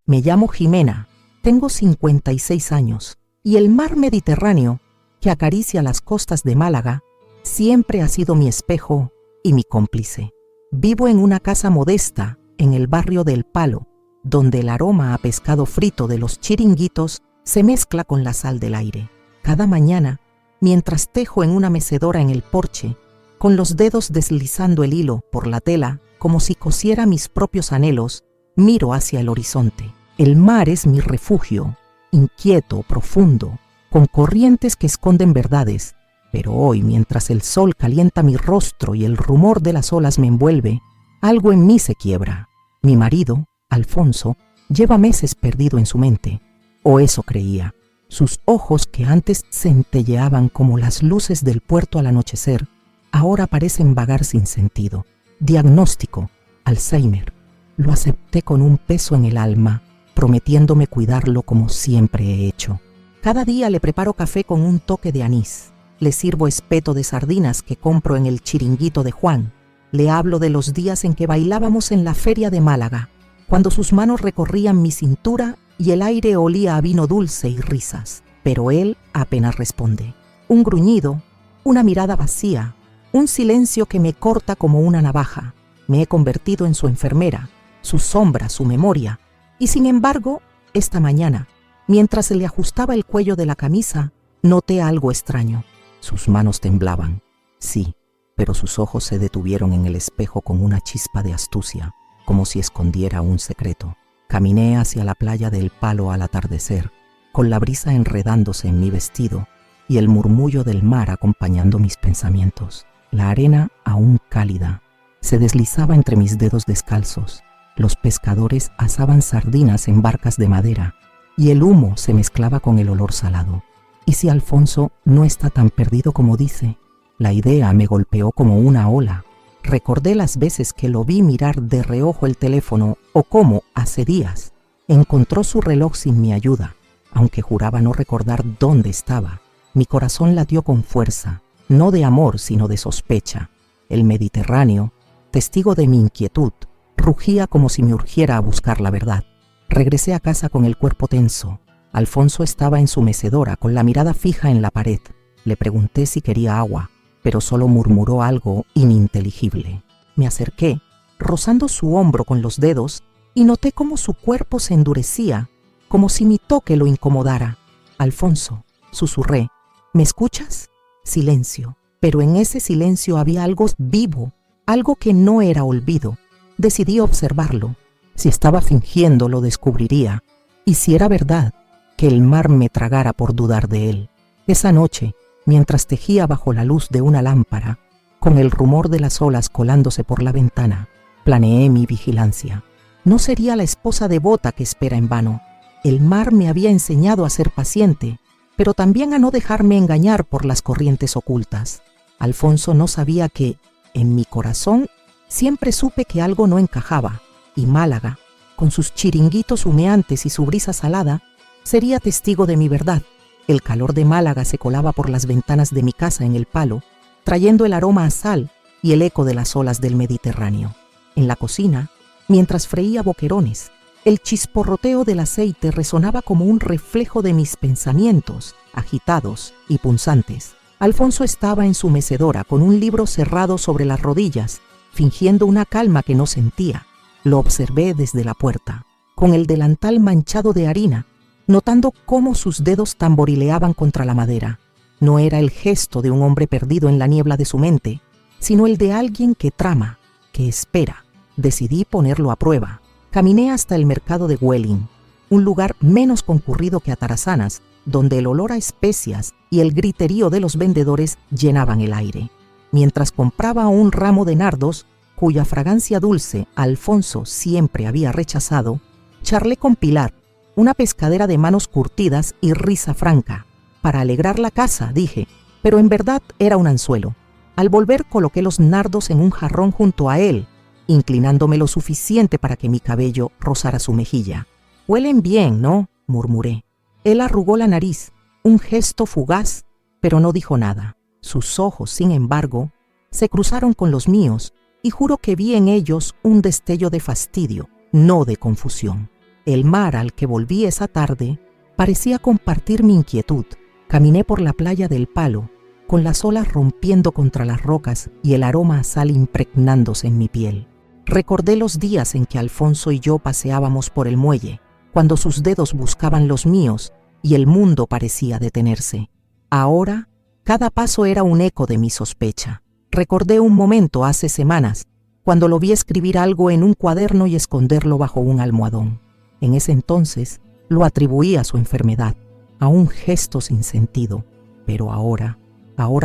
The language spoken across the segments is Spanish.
Me llamo Jimena, tengo 56 años y el mar Mediterráneo, que acaricia las costas de Málaga, siempre ha sido mi espejo y mi cómplice. Vivo en una casa modesta en el barrio del Palo, donde el aroma a pescado frito de los chiringuitos se mezcla con la sal del aire. Cada mañana, mientras tejo en una mecedora en el porche, con los dedos deslizando el hilo por la tela como si cosiera mis propios anhelos, miro hacia el horizonte. El mar es mi refugio, inquieto, profundo, con corrientes que esconden verdades. Pero hoy, mientras el sol calienta mi rostro y el rumor de las olas me envuelve, algo en mí se quiebra. Mi marido, Alfonso, lleva meses perdido en su mente, o eso creía. Sus ojos, que antes centelleaban como las luces del puerto al anochecer, ahora parecen vagar sin sentido. Diagnóstico: Alzheimer. Lo acepté con un peso en el alma, prometiéndome cuidarlo como siempre he hecho. Cada día le preparo café con un toque de anís. Le sirvo espeto de sardinas que compro en el chiringuito de Juan. Le hablo de los días en que bailábamos en la feria de Málaga, cuando sus manos recorrían mi cintura y el aire olía a vino dulce y risas. Pero él apenas responde. Un gruñido, una mirada vacía, un silencio que me corta como una navaja. Me he convertido en su enfermera, su sombra, su memoria. Y sin embargo, esta mañana, mientras le ajustaba el cuello de la camisa, noté algo extraño. Sus manos temblaban, sí, pero sus ojos se detuvieron en el espejo con una chispa de astucia, como si escondiera un secreto. Caminé hacia la playa del Palo al atardecer, con la brisa enredándose en mi vestido y el murmullo del mar acompañando mis pensamientos. La arena, aún cálida, se deslizaba entre mis dedos descalzos. Los pescadores asaban sardinas en barcas de madera y el humo se mezclaba con el olor salado. ¿Y si Alfonso no está tan perdido como dice? La idea me golpeó como una ola. Recordé las veces que lo vi mirar de reojo el teléfono o cómo, hace días, encontró su reloj sin mi ayuda, aunque juraba no recordar dónde estaba. Mi corazón latió con fuerza, no de amor sino de sospecha. El Mediterráneo, testigo de mi inquietud, rugía como si me urgiera a buscar la verdad. Regresé a casa con el cuerpo tenso. Alfonso estaba en su mecedora con la mirada fija en la pared. Le pregunté si quería agua, pero solo murmuró algo ininteligible. Me acerqué, rozando su hombro con los dedos, y noté cómo su cuerpo se endurecía, como si mi toque lo incomodara. Alfonso, susurré, ¿me escuchas? Silencio, pero en ese silencio había algo vivo, algo que no era olvido. Decidí observarlo. Si estaba fingiendo, lo descubriría. Y si era verdad, que el mar me tragara por dudar de él. Esa noche, mientras tejía bajo la luz de una lámpara, con el rumor de las olas colándose por la ventana, planeé mi vigilancia. No sería la esposa devota que espera en vano. El mar me había enseñado a ser paciente, pero también a no dejarme engañar por las corrientes ocultas. Alfonso no sabía que, en mi corazón, siempre supe que algo no encajaba, y Málaga, con sus chiringuitos humeantes y su brisa salada, sería testigo de mi verdad. El calor de Málaga se colaba por las ventanas de mi casa en el Palo, trayendo el aroma a sal y el eco de las olas del Mediterráneo. En la cocina, mientras freía boquerones, el chisporroteo del aceite resonaba como un reflejo de mis pensamientos, agitados y punzantes. Alfonso estaba en su mecedora con un libro cerrado sobre las rodillas, fingiendo una calma que no sentía. Lo observé desde la puerta, con el delantal manchado de harina, notando cómo sus dedos tamborileaban contra la madera. No era el gesto de un hombre perdido en la niebla de su mente, sino el de alguien que trama, que espera. Decidí ponerlo a prueba. Caminé hasta el mercado de Welling, un lugar menos concurrido que Atarazanas, donde el olor a especias y el griterío de los vendedores llenaban el aire. Mientras compraba un ramo de nardos, cuya fragancia dulce Alfonso siempre había rechazado, charlé con Pilar, una pescadera de manos curtidas y risa franca. Para alegrar la casa, dije, pero en verdad era un anzuelo. Al volver coloqué los nardos en un jarrón junto a él, inclinándome lo suficiente para que mi cabello rozara su mejilla. «Huelen bien, ¿no?», murmuré. Él arrugó la nariz, un gesto fugaz, pero no dijo nada. Sus ojos, sin embargo, se cruzaron con los míos y juro que vi en ellos un destello de fastidio, no de confusión. El mar al que volví esa tarde parecía compartir mi inquietud. Caminé por la playa del Palo, con las olas rompiendo contra las rocas y el aroma a sal impregnándose en mi piel. Recordé los días en que Alfonso y yo paseábamos por el muelle, cuando sus dedos buscaban los míos y el mundo parecía detenerse. Ahora, cada paso era un eco de mi sospecha. Recordé un momento hace semanas, cuando lo vi escribir algo en un cuaderno y esconderlo bajo un almohadón. En ese entonces, lo atribuí a su enfermedad, a un gesto sin sentido, pero ahora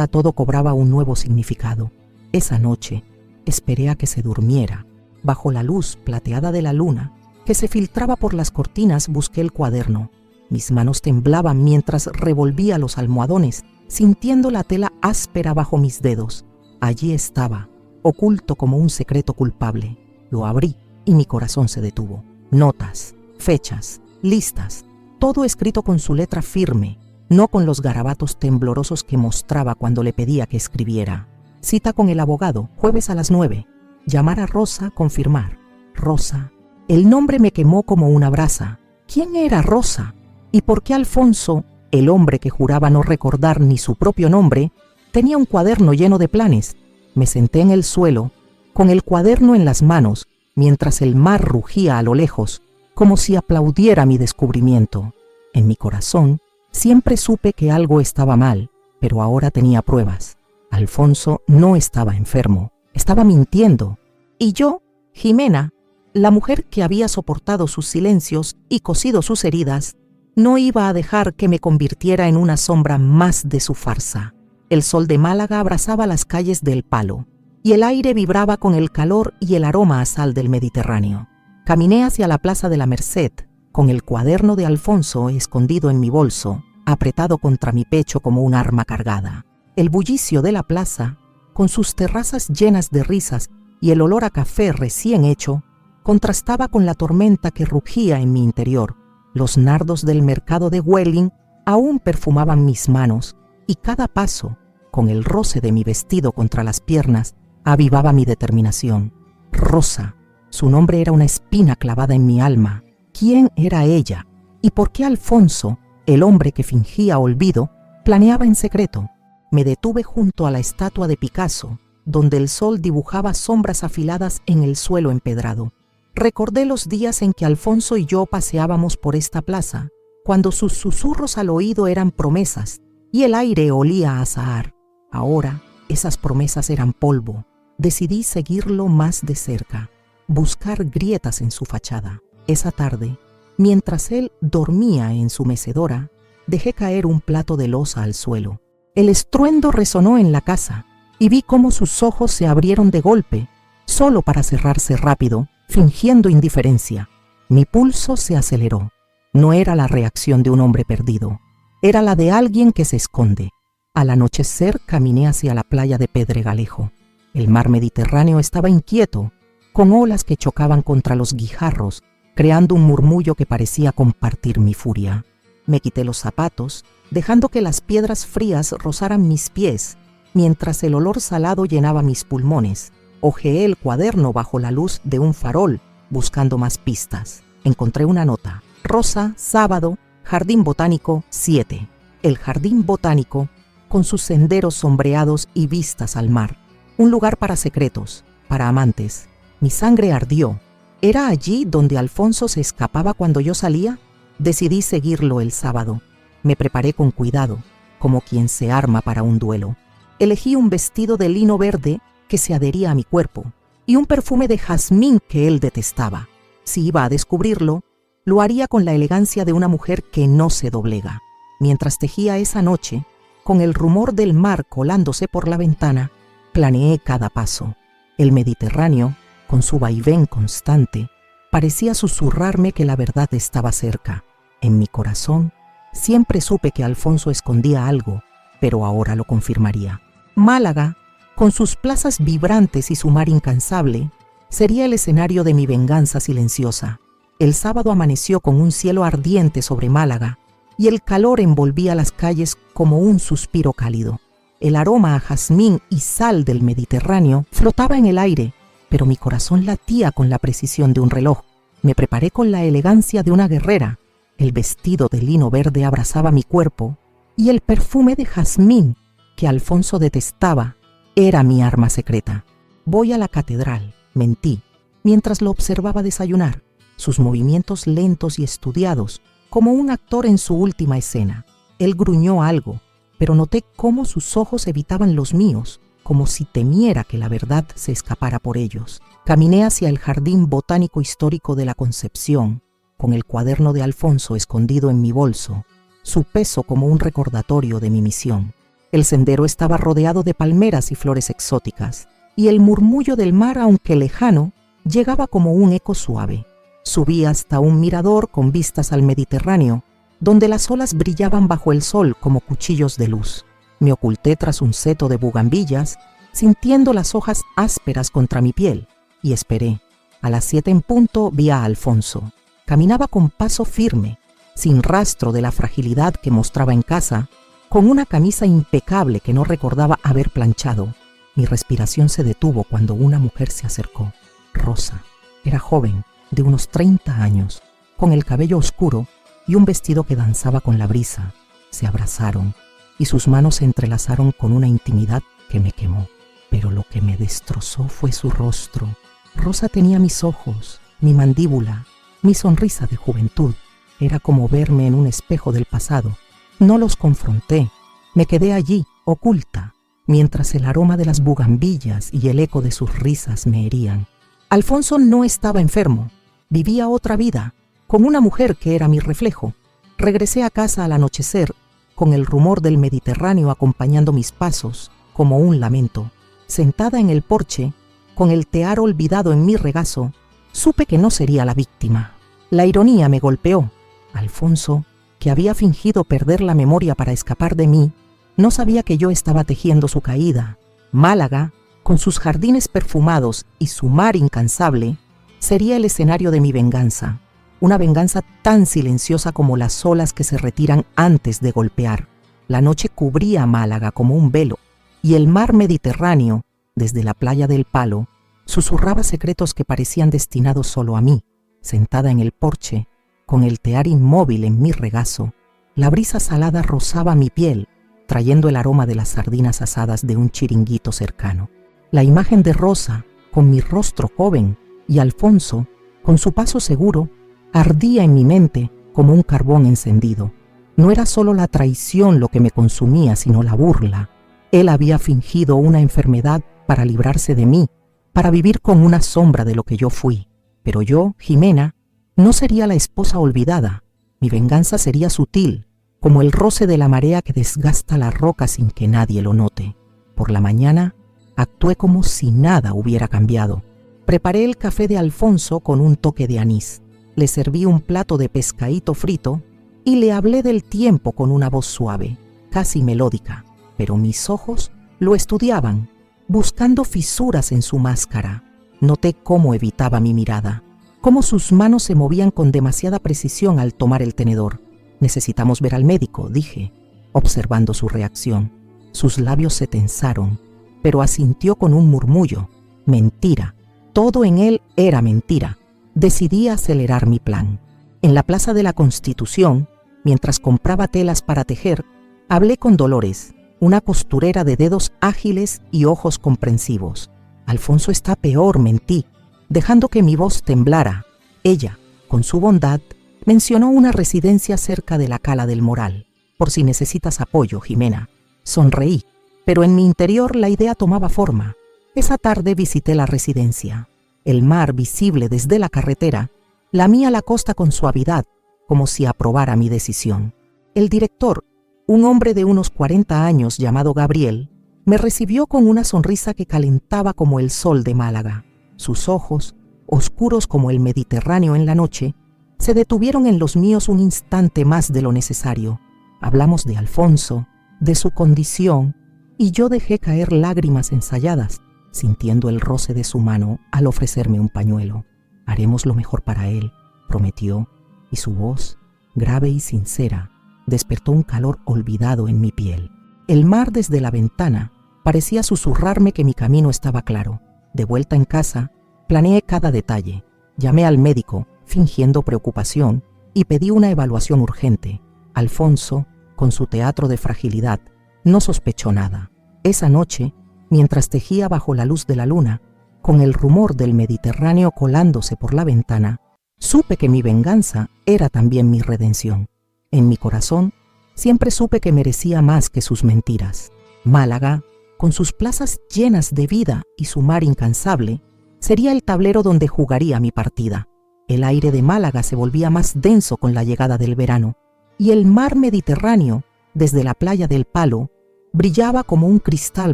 todo cobraba un nuevo significado. Esa noche, esperé a que se durmiera. Bajo la luz plateada de la luna, que se filtraba por las cortinas, busqué el cuaderno. Mis manos temblaban mientras revolvía los almohadones, sintiendo la tela áspera bajo mis dedos. Allí estaba, oculto como un secreto culpable. Lo abrí y mi corazón se detuvo. Notas, fechas, listas, todo escrito con su letra firme, no con los garabatos temblorosos que mostraba cuando le pedía que escribiera. Cita con el abogado, jueves a las 9. Llamar a Rosa, confirmar. Rosa. El nombre me quemó como una brasa. ¿Quién era Rosa? ¿Y por qué Alfonso, el hombre que juraba no recordar ni su propio nombre, tenía un cuaderno lleno de planes? Me senté en el suelo, con el cuaderno en las manos, mientras el mar rugía a lo lejos, como si aplaudiera mi descubrimiento. En mi corazón, siempre supe que algo estaba mal, pero ahora tenía pruebas. Alfonso no estaba enfermo, estaba mintiendo. Y yo, Jimena, la mujer que había soportado sus silencios y cosido sus heridas, no iba a dejar que me convirtiera en una sombra más de su farsa. El sol de Málaga abrazaba las calles del Palo, y el aire vibraba con el calor y el aroma a sal del Mediterráneo. Caminé hacia la Plaza de la Merced, con el cuaderno de Alfonso escondido en mi bolso, apretado contra mi pecho como un arma cargada. El bullicio de la plaza, con sus terrazas llenas de risas y el olor a café recién hecho, contrastaba con la tormenta que rugía en mi interior. Los nardos del mercado de Welling aún perfumaban mis manos, y cada paso, con el roce de mi vestido contra las piernas, avivaba mi determinación. Rosa, su nombre era una espina clavada en mi alma. ¿Quién era ella? ¿Y por qué Alfonso, el hombre que fingía olvido, planeaba en secreto? Me detuve junto a la estatua de Picasso, donde el sol dibujaba sombras afiladas en el suelo empedrado. Recordé los días en que Alfonso y yo paseábamos por esta plaza, cuando sus susurros al oído eran promesas y el aire olía a azahar. Ahora, esas promesas eran polvo. Decidí seguirlo más de cerca, buscar grietas en su fachada. Esa tarde, mientras él dormía en su mecedora, dejé caer un plato de loza al suelo. El estruendo resonó en la casa y vi cómo sus ojos se abrieron de golpe, solo para cerrarse rápido, fingiendo indiferencia. Mi pulso se aceleró. No era la reacción de un hombre perdido, era la de alguien que se esconde. Al anochecer caminé hacia la playa de Pedregalejo. El mar Mediterráneo estaba inquieto, con olas que chocaban contra los guijarros, creando un murmullo que parecía compartir mi furia. Me quité los zapatos, dejando que las piedras frías rozaran mis pies, mientras el olor salado llenaba mis pulmones. Hojeé el cuaderno bajo la luz de un farol, buscando más pistas. Encontré una nota. Rosa, sábado, Jardín Botánico 7. El Jardín Botánico, con sus senderos sombreados y vistas al mar. Un lugar para secretos, para amantes. Mi sangre ardió. ¿Era allí donde Alfonso se escapaba cuando yo salía? Decidí seguirlo el sábado. Me preparé con cuidado, como quien se arma para un duelo. Elegí un vestido de lino verde que se adhería a mi cuerpo y un perfume de jazmín que él detestaba. Si iba a descubrirlo, lo haría con la elegancia de una mujer que no se doblega. Mientras tejía esa noche, con el rumor del mar colándose por la ventana, planeé cada paso. El Mediterráneo, con su vaivén constante, parecía susurrarme que la verdad estaba cerca. En mi corazón, siempre supe que Alfonso escondía algo, pero ahora lo confirmaría. Málaga, con sus plazas vibrantes y su mar incansable, sería el escenario de mi venganza silenciosa. El sábado amaneció con un cielo ardiente sobre Málaga y el calor envolvía las calles como un suspiro cálido. El aroma a jazmín y sal del Mediterráneo flotaba en el aire, pero mi corazón latía con la precisión de un reloj. Me preparé con la elegancia de una guerrera. El vestido de lino verde abrazaba mi cuerpo y el perfume de jazmín que Alfonso detestaba era mi arma secreta. Voy a la catedral, mentí, mientras lo observaba desayunar, sus movimientos lentos y estudiados, como un actor en su última escena. Él gruñó algo, pero noté cómo sus ojos evitaban los míos, como si temiera que la verdad se escapara por ellos. Caminé hacia el Jardín Botánico Histórico de la Concepción, con el cuaderno de Alfonso escondido en mi bolso, su peso como un recordatorio de mi misión. El sendero estaba rodeado de palmeras y flores exóticas, y el murmullo del mar, aunque lejano, llegaba como un eco suave. Subí hasta un mirador con vistas al Mediterráneo, donde las olas brillaban bajo el sol como cuchillos de luz. Me oculté tras un seto de bugambillas, sintiendo las hojas ásperas contra mi piel, y esperé. A las 7 en punto vi a Alfonso. Caminaba con paso firme, sin rastro de la fragilidad que mostraba en casa, con una camisa impecable que no recordaba haber planchado. Mi respiración se detuvo cuando una mujer se acercó. Rosa. Era joven, de unos 30 años, con el cabello oscuro y un vestido que danzaba con la brisa. Se abrazaron y sus manos se entrelazaron con una intimidad que me quemó. Pero lo que me destrozó fue su rostro. Rosa tenía mis ojos, mi mandíbula, mi sonrisa de juventud. Era como verme en un espejo del pasado. No los confronté. Me quedé allí, oculta, mientras el aroma de las bugambillas y el eco de sus risas me herían. Alfonso no estaba enfermo. Vivía otra vida, con una mujer que era mi reflejo. Regresé a casa al anochecer, con el rumor del Mediterráneo acompañando mis pasos, como un lamento. Sentada en el porche, con el tear olvidado en mi regazo, supe que no sería la víctima. La ironía me golpeó. Alfonso, que había fingido perder la memoria para escapar de mí, no sabía que yo estaba tejiendo su caída. Málaga, con sus jardines perfumados y su mar incansable, sería el escenario de mi venganza. Una venganza tan silenciosa como las olas que se retiran antes de golpear. La noche cubría Málaga como un velo, y el mar Mediterráneo, desde la playa del Palo, susurraba secretos que parecían destinados solo a mí. Sentada en el porche, con el tear inmóvil en mi regazo, la brisa salada rozaba mi piel, trayendo el aroma de las sardinas asadas de un chiringuito cercano. La imagen de Rosa, con mi rostro joven, y Alfonso, con su paso seguro, ardía en mi mente como un carbón encendido. No era solo la traición lo que me consumía, sino la burla. Él había fingido una enfermedad para librarse de mí, para vivir con una sombra de lo que yo fui. Pero yo, Jimena, no sería la esposa olvidada. Mi venganza sería sutil, como el roce de la marea que desgasta la roca sin que nadie lo note. Por la mañana, actué como si nada hubiera cambiado. Preparé el café de Alfonso con un toque de anís. Le serví un plato de pescadito frito y le hablé del tiempo con una voz suave, casi melódica, pero mis ojos lo estudiaban, buscando fisuras en su máscara. Noté cómo evitaba mi mirada, cómo sus manos se movían con demasiada precisión al tomar el tenedor. Necesitamos ver al médico, dije, observando su reacción. Sus labios se tensaron, pero asintió con un murmullo. Mentira. Todo en él era mentira. Decidí acelerar mi plan. En la Plaza de la Constitución, mientras compraba telas para tejer, hablé con Dolores, una costurera de dedos ágiles y ojos comprensivos. Alfonso está peor, mentí, dejando que mi voz temblara. Ella, con su bondad, mencionó una residencia cerca de la Cala del Moral. Por si necesitas apoyo, Jimena. Sonreí, pero en mi interior la idea tomaba forma. Esa tarde visité la residencia. El mar, visible desde la carretera, lamía la costa con suavidad, como si aprobara mi decisión. El director, un hombre de unos 40 años llamado Gabriel, me recibió con una sonrisa que calentaba como el sol de Málaga. Sus ojos, oscuros como el Mediterráneo en la noche, se detuvieron en los míos un instante más de lo necesario. Hablamos de Alfonso, de su condición, y yo dejé caer lágrimas ensayadas, sintiendo el roce de su mano al ofrecerme un pañuelo. Haremos lo mejor para él, prometió, y su voz, grave y sincera, despertó un calor olvidado en mi piel. El mar desde la ventana parecía susurrarme que mi camino estaba claro. De vuelta en casa, planeé cada detalle. Llamé al médico, fingiendo preocupación, y pedí una evaluación urgente. Alfonso, con su teatro de fragilidad, no sospechó nada. Esa noche, mientras tejía bajo la luz de la luna, con el rumor del Mediterráneo colándose por la ventana, supe que mi venganza era también mi redención. En mi corazón, siempre supe que merecía más que sus mentiras. Málaga, con sus plazas llenas de vida y su mar incansable, sería el tablero donde jugaría mi partida. El aire de Málaga se volvía más denso con la llegada del verano, y el mar Mediterráneo, desde la playa del Palo, brillaba como un cristal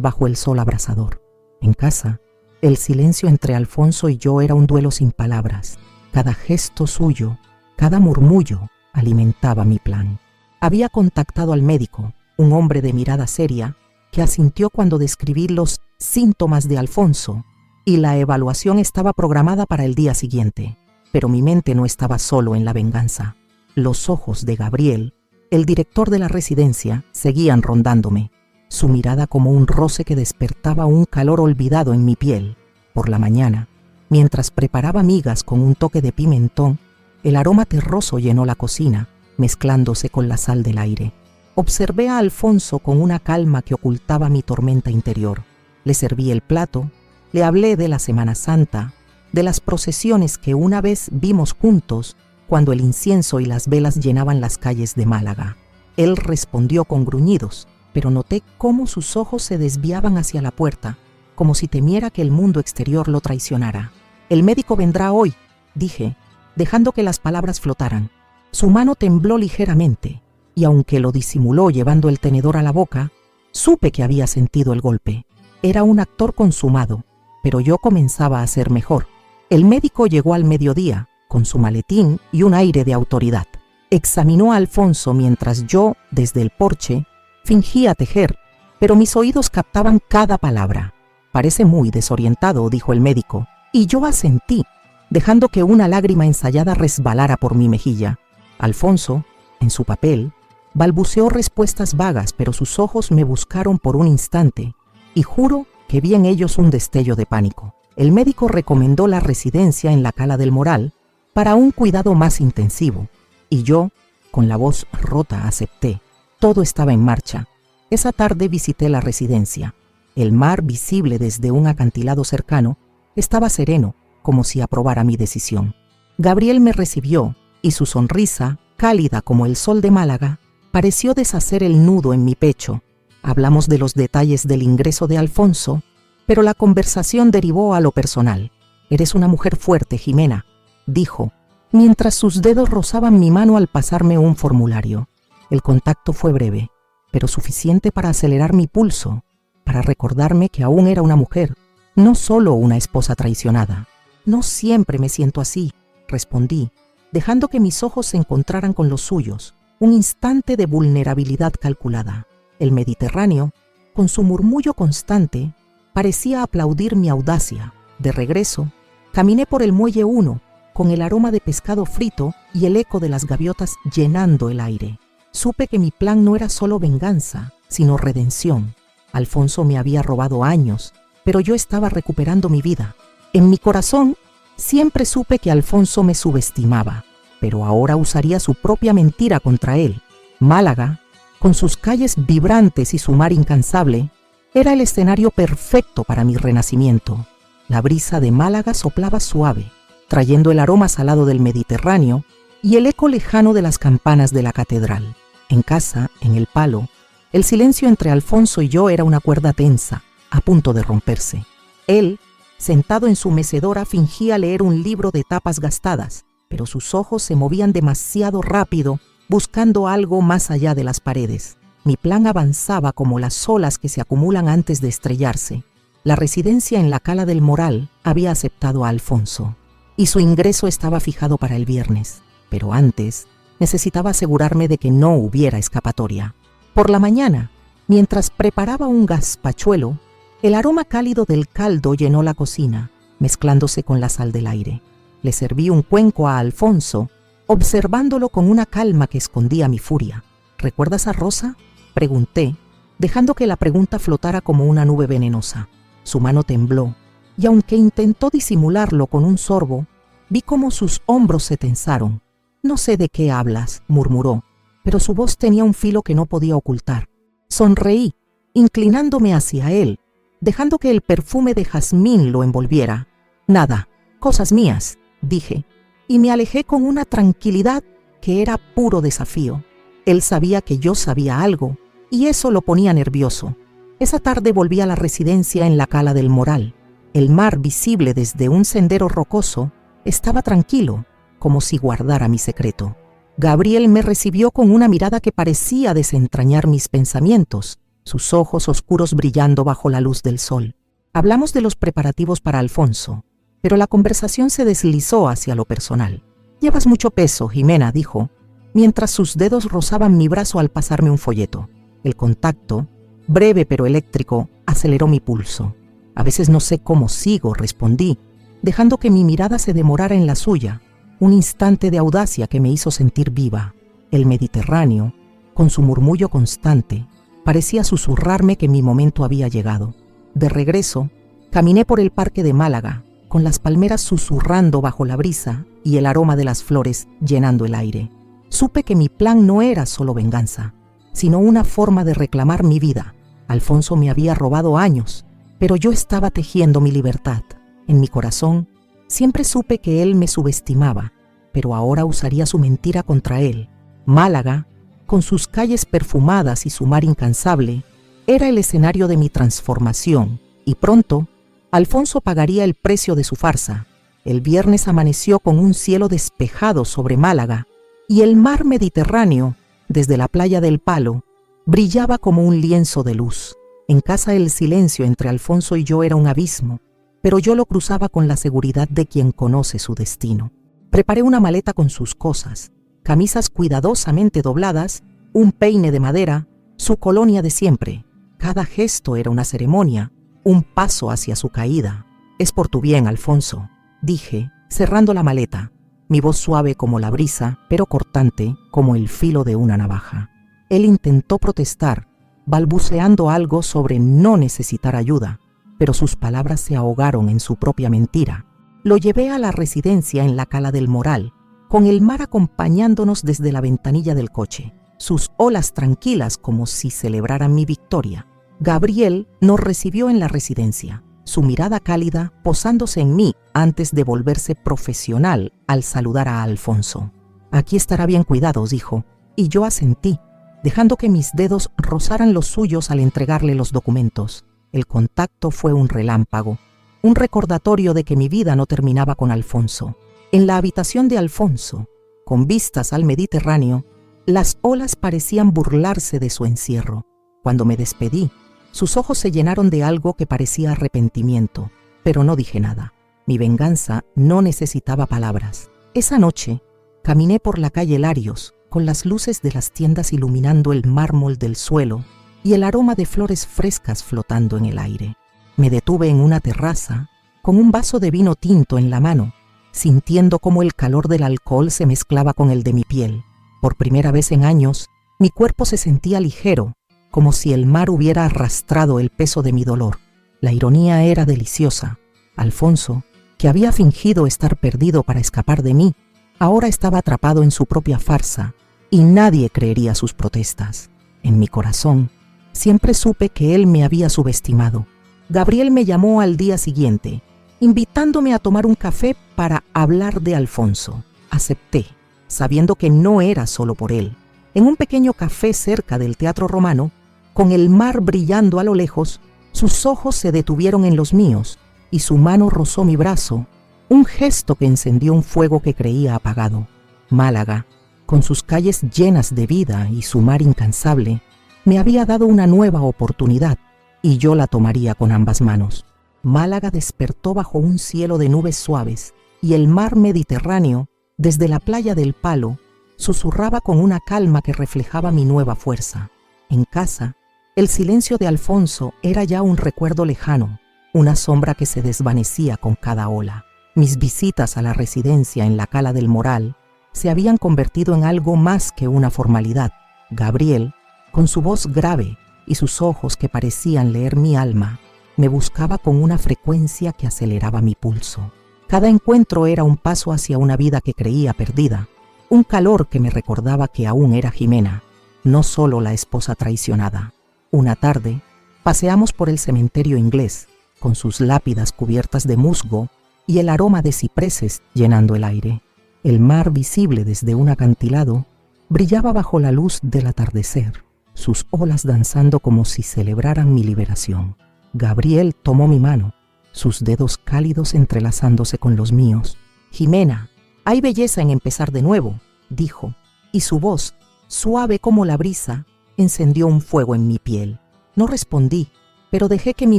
bajo el sol abrasador. En casa, el silencio entre Alfonso y yo era un duelo sin palabras. Cada gesto suyo, cada murmullo, alimentaba mi plan. Había contactado al médico, un hombre de mirada seria, que asintió cuando describí los síntomas de Alfonso, y la evaluación estaba programada para el día siguiente. Pero mi mente no estaba solo en la venganza. Los ojos de Gabriel, el director de la residencia, seguían rondándome, su mirada como un roce que despertaba un calor olvidado en mi piel. Por la mañana, mientras preparaba migas con un toque de pimentón, el aroma terroso llenó la cocina, mezclándose con la sal del aire. Observé a Alfonso con una calma que ocultaba mi tormenta interior. Le serví el plato, le hablé de la Semana Santa, de las procesiones que una vez vimos juntos cuando el incienso y las velas llenaban las calles de Málaga. Él respondió con gruñidos, pero noté cómo sus ojos se desviaban hacia la puerta, como si temiera que el mundo exterior lo traicionara. «El médico vendrá hoy», dije, dejando que las palabras flotaran. Su mano tembló ligeramente, y aunque lo disimuló llevando el tenedor a la boca, supe que había sentido el golpe. Era un actor consumado, pero yo comenzaba a ser mejor. El médico llegó al mediodía, con su maletín y un aire de autoridad. Examinó a Alfonso mientras yo, desde el porche, fingía tejer, pero mis oídos captaban cada palabra. «Parece muy desorientado», dijo el médico, y yo asentí, dejando que una lágrima ensayada resbalara por mi mejilla. Alfonso, en su papel, balbuceó respuestas vagas, pero sus ojos me buscaron por un instante, y juro que vi en ellos un destello de pánico. El médico recomendó la residencia en la Cala del Moral para un cuidado más intensivo, y yo, con la voz rota, acepté. Todo estaba en marcha. Esa tarde visité la residencia. El mar, visible desde un acantilado cercano, estaba sereno, como si aprobara mi decisión. Gabriel me recibió, y su sonrisa, cálida como el sol de Málaga, pareció deshacer el nudo en mi pecho. Hablamos de los detalles del ingreso de Alfonso, pero la conversación derivó a lo personal. «Eres una mujer fuerte, Jimena», dijo, mientras sus dedos rozaban mi mano al pasarme un formulario. El contacto fue breve, pero suficiente para acelerar mi pulso, para recordarme que aún era una mujer, no solo una esposa traicionada. «No siempre me siento así», respondí, dejando que mis ojos se encontraran con los suyos, un instante de vulnerabilidad calculada. El Mediterráneo, con su murmullo constante, parecía aplaudir mi audacia. De regreso, caminé por el Muelle 1, con el aroma de pescado frito y el eco de las gaviotas llenando el aire. Supe que mi plan no era solo venganza, sino redención. Alfonso me había robado años, pero yo estaba recuperando mi vida. En mi corazón, siempre supe que Alfonso me subestimaba, pero ahora usaría su propia mentira contra él. Málaga, con sus calles vibrantes y su mar incansable, era el escenario perfecto para mi renacimiento. La brisa de Málaga soplaba suave, trayendo el aroma salado del Mediterráneo y el eco lejano de las campanas de la catedral. En casa, en el Palo, el silencio entre Alfonso y yo era una cuerda tensa, a punto de romperse. Él, sentado en su mecedora, fingía leer un libro de tapas gastadas, pero sus ojos se movían demasiado rápido, buscando algo más allá de las paredes. Mi plan avanzaba como las olas que se acumulan antes de estrellarse. La residencia en la Cala del Moral había aceptado a Alfonso, y su ingreso estaba fijado para el viernes. Pero antes, necesitaba asegurarme de que no hubiera escapatoria. Por la mañana, mientras preparaba un gazpachuelo, el aroma cálido del caldo llenó la cocina, mezclándose con la sal del aire. Le serví un cuenco a Alfonso, observándolo con una calma que escondía mi furia. «¿Recuerdas a Rosa?», pregunté, dejando que la pregunta flotara como una nube venenosa. Su mano tembló, y aunque intentó disimularlo con un sorbo, Vi cómo sus hombros se tensaron. «No sé de qué hablas», murmuró, pero su voz tenía un filo que no podía ocultar. Sonreí, inclinándome hacia él, dejando que el perfume de jazmín lo envolviera. «Nada, cosas mías», dije, y me alejé con una tranquilidad que era puro desafío. Él sabía que yo sabía algo, y eso lo ponía nervioso. Esa tarde volví a la residencia en la Cala del Moral. El mar, visible desde un sendero rocoso, estaba tranquilo, como si guardara mi secreto. Gabriel me recibió con una mirada que parecía desentrañar mis pensamientos, sus ojos oscuros brillando bajo la luz del sol. Hablamos de los preparativos para Alfonso, pero la conversación se deslizó hacia lo personal. «Llevas mucho peso, Jimena», dijo, mientras sus dedos rozaban mi brazo al pasarme un folleto. El contacto, breve pero eléctrico, aceleró mi pulso. «A veces no sé cómo sigo», respondí, dejando que mi mirada se demorara en la suya, un instante de audacia que me hizo sentir viva. El Mediterráneo, con su murmullo constante, parecía susurrarme que mi momento había llegado. De regreso, caminé por el parque de Málaga, con las palmeras susurrando bajo la brisa y el aroma de las flores llenando el aire. Supe que mi plan no era solo venganza, sino una forma de reclamar mi vida. Alfonso me había robado años, pero yo estaba tejiendo mi libertad. En mi corazón, siempre supe que él me subestimaba, pero ahora usaría su mentira contra él. Málaga, con sus calles perfumadas y su mar incansable, era el escenario de mi transformación, y pronto, Alfonso pagaría el precio de su farsa. El viernes amaneció con un cielo despejado sobre Málaga, y el mar Mediterráneo, desde la playa del Palo, brillaba como un lienzo de luz. En casa el silencio entre Alfonso y yo era un abismo, pero yo lo cruzaba con la seguridad de quien conoce su destino. Preparé una maleta con sus cosas, camisas cuidadosamente dobladas, un peine de madera, su colonia de siempre. Cada gesto era una ceremonia, un paso hacia su caída. «Es por tu bien, Alfonso», dije, cerrando la maleta, mi voz suave como la brisa, pero cortante como el filo de una navaja. Él intentó protestar, balbuceando algo sobre no necesitar ayuda, pero sus palabras se ahogaron en su propia mentira. Lo llevé a la residencia en la Cala del Moral, con el mar acompañándonos desde la ventanilla del coche, sus olas tranquilas como si celebraran mi victoria. Gabriel nos recibió en la residencia, su mirada cálida posándose en mí antes de volverse profesional al saludar a Alfonso. «Aquí estará bien cuidado», dijo, y yo asentí, dejando que mis dedos rozaran los suyos al entregarle los documentos. El contacto fue un relámpago, un recordatorio de que mi vida no terminaba con Alfonso. En la habitación de Alfonso, con vistas al Mediterráneo, las olas parecían burlarse de su encierro. Cuando me despedí, sus ojos se llenaron de algo que parecía arrepentimiento, pero no dije nada. Mi venganza no necesitaba palabras. Esa noche, caminé por la calle Larios, con las luces de las tiendas iluminando el mármol del suelo y el aroma de flores frescas flotando en el aire. Me detuve en una terraza, con un vaso de vino tinto en la mano, sintiendo cómo el calor del alcohol se mezclaba con el de mi piel. Por primera vez en años, mi cuerpo se sentía ligero, como si el mar hubiera arrastrado el peso de mi dolor. La ironía era deliciosa. Alfonso, que había fingido estar perdido para escapar de mí, ahora estaba atrapado en su propia farsa, y nadie creería sus protestas. En mi corazón, siempre supe que él me había subestimado. Gabriel me llamó al día siguiente, invitándome a tomar un café para hablar de Alfonso. Acepté, sabiendo que no era solo por él. En un pequeño café cerca del Teatro Romano, con el mar brillando a lo lejos, sus ojos se detuvieron en los míos y su mano rozó mi brazo, un gesto que encendió un fuego que creía apagado. Málaga, con sus calles llenas de vida y su mar incansable, me había dado una nueva oportunidad y yo la tomaría con ambas manos. Málaga despertó bajo un cielo de nubes suaves y el mar Mediterráneo, desde la playa del Palo, susurraba con una calma que reflejaba mi nueva fuerza. En casa, el silencio de Alfonso era ya un recuerdo lejano, una sombra que se desvanecía con cada ola. Mis visitas a la residencia en la Cala del Moral se habían convertido en algo más que una formalidad. Gabriel, con su voz grave y sus ojos que parecían leer mi alma, me buscaba con una frecuencia que aceleraba mi pulso. Cada encuentro era un paso hacia una vida que creía perdida, un calor que me recordaba que aún era Jimena, no solo la esposa traicionada. Una tarde, paseamos por el cementerio inglés, con sus lápidas cubiertas de musgo y el aroma de cipreses llenando el aire. El mar, visible desde un acantilado, brillaba bajo la luz del atardecer, sus olas danzando como si celebraran mi liberación. Gabriel tomó mi mano, sus dedos cálidos entrelazándose con los míos. «Jimena, hay belleza en empezar de nuevo», dijo, y su voz, suave como la brisa, encendió un fuego en mi piel. No respondí, pero dejé que mi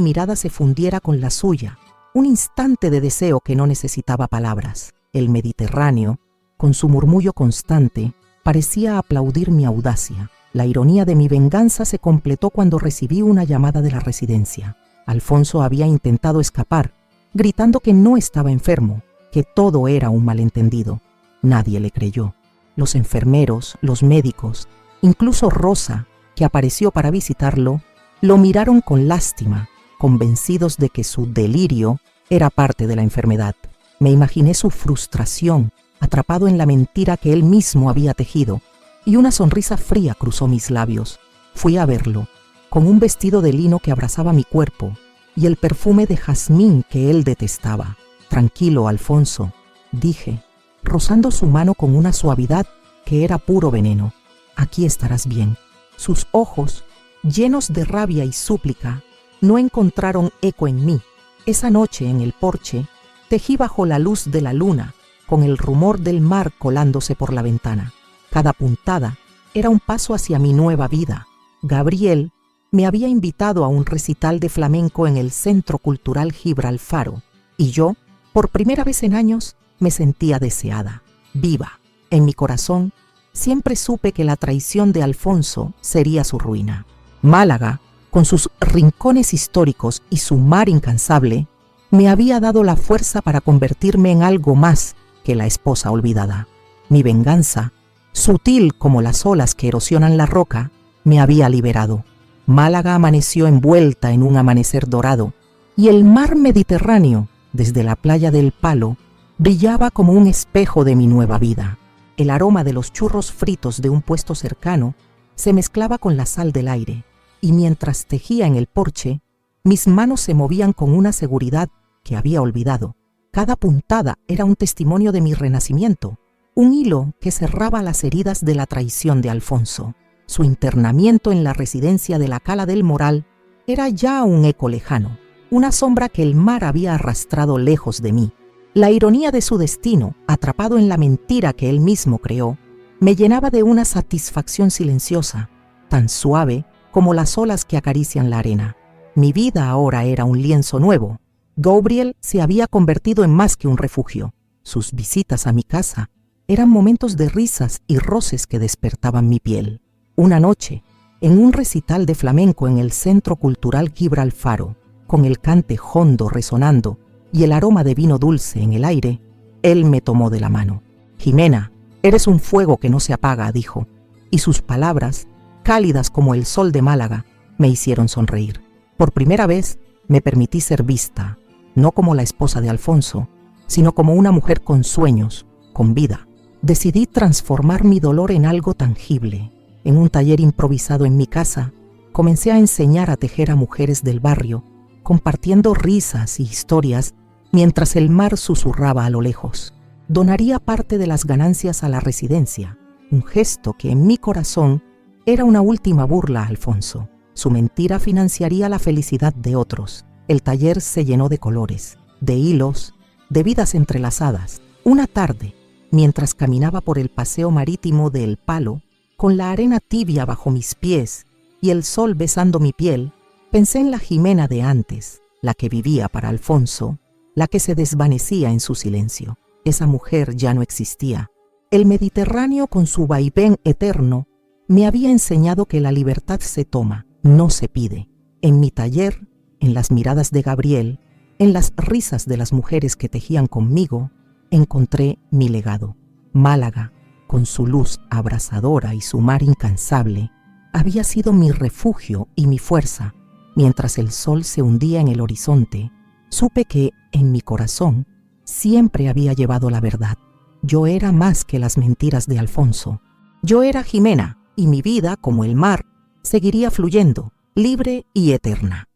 mirada se fundiera con la suya, un instante de deseo que no necesitaba palabras. El Mediterráneo, con su murmullo constante, parecía aplaudir mi audacia. La ironía de mi venganza se completó cuando recibí una llamada de la residencia. Alfonso había intentado escapar, gritando que no estaba enfermo, que todo era un malentendido. Nadie le creyó. Los enfermeros, los médicos, incluso Rosa, que apareció para visitarlo, lo miraron con lástima, convencidos de que su delirio era parte de la enfermedad. Me imaginé su frustración, atrapado en la mentira que él mismo había tejido, y una sonrisa fría cruzó mis labios. Fui a verlo, con un vestido de lino que abrazaba mi cuerpo y el perfume de jazmín que él detestaba. «Tranquilo, Alfonso», dije, rozando su mano con una suavidad que era puro veneno. «Aquí estarás bien». Sus ojos, llenos de rabia y súplica, no encontraron eco en mí. Esa noche en el porche, tejí bajo la luz de la luna, con el rumor del mar colándose por la ventana. Cada puntada era un paso hacia mi nueva vida. Gabriel me había invitado a un recital de flamenco en el Centro Cultural Gibralfaro, y yo, por primera vez en años, me sentía deseada, viva. En mi corazón, siempre supe que la traición de Alfonso sería su ruina. Málaga, con sus rincones históricos y su mar incansable, me había dado la fuerza para convertirme en algo más que la esposa olvidada. Mi venganza, sutil como las olas que erosionan la roca, me había liberado. Málaga amaneció envuelta en un amanecer dorado, y el mar Mediterráneo, desde la playa del Palo, brillaba como un espejo de mi nueva vida. El aroma de los churros fritos de un puesto cercano se mezclaba con la sal del aire, y mientras tejía en el porche, mis manos se movían con una seguridad que había olvidado. Cada puntada era un testimonio de mi renacimiento, un hilo que cerraba las heridas de la traición de Alfonso. Su internamiento en la residencia de la Cala del Moral era ya un eco lejano, una sombra que el mar había arrastrado lejos de mí. La ironía de su destino, atrapado en la mentira que él mismo creó, me llenaba de una satisfacción silenciosa, tan suave como las olas que acarician la arena. Mi vida ahora era un lienzo nuevo. Gabriel se había convertido en más que un refugio. Sus visitas a mi casa eran momentos de risas y roces que despertaban mi piel. Una noche, en un recital de flamenco en el Centro Cultural Gibralfaro, con el cante hondo resonando y el aroma de vino dulce en el aire, él me tomó de la mano. «Jimena, eres un fuego que no se apaga», dijo, y sus palabras, cálidas como el sol de Málaga, me hicieron sonreír. Por primera vez me permití ser vista, no como la esposa de Alfonso, sino como una mujer con sueños, con vida. Decidí transformar mi dolor en algo tangible. En un taller improvisado en mi casa, comencé a enseñar a tejer a mujeres del barrio, compartiendo risas y historias mientras el mar susurraba a lo lejos. Donaría parte de las ganancias a la residencia, un gesto que en mi corazón era una última burla a Alfonso. Su mentira financiaría la felicidad de otros. El taller se llenó de colores, de hilos, de vidas entrelazadas. Una tarde, mientras caminaba por el paseo marítimo de El Palo, con la arena tibia bajo mis pies y el sol besando mi piel, pensé en la Jimena de antes, la que vivía para Alfonso, la que se desvanecía en su silencio. Esa mujer ya no existía. El Mediterráneo, con su vaivén eterno, me había enseñado que la libertad se toma, no se pide. En mi taller, en las miradas de Gabriel, en las risas de las mujeres que tejían conmigo, encontré mi legado. Málaga, con su luz abrasadora y su mar incansable, había sido mi refugio y mi fuerza. Mientras el sol se hundía en el horizonte, supe que, en mi corazón, siempre había llevado la verdad. Yo era más que las mentiras de Alfonso. Yo era Jimena, y mi vida, como el mar, seguiría fluyendo, libre y eterna.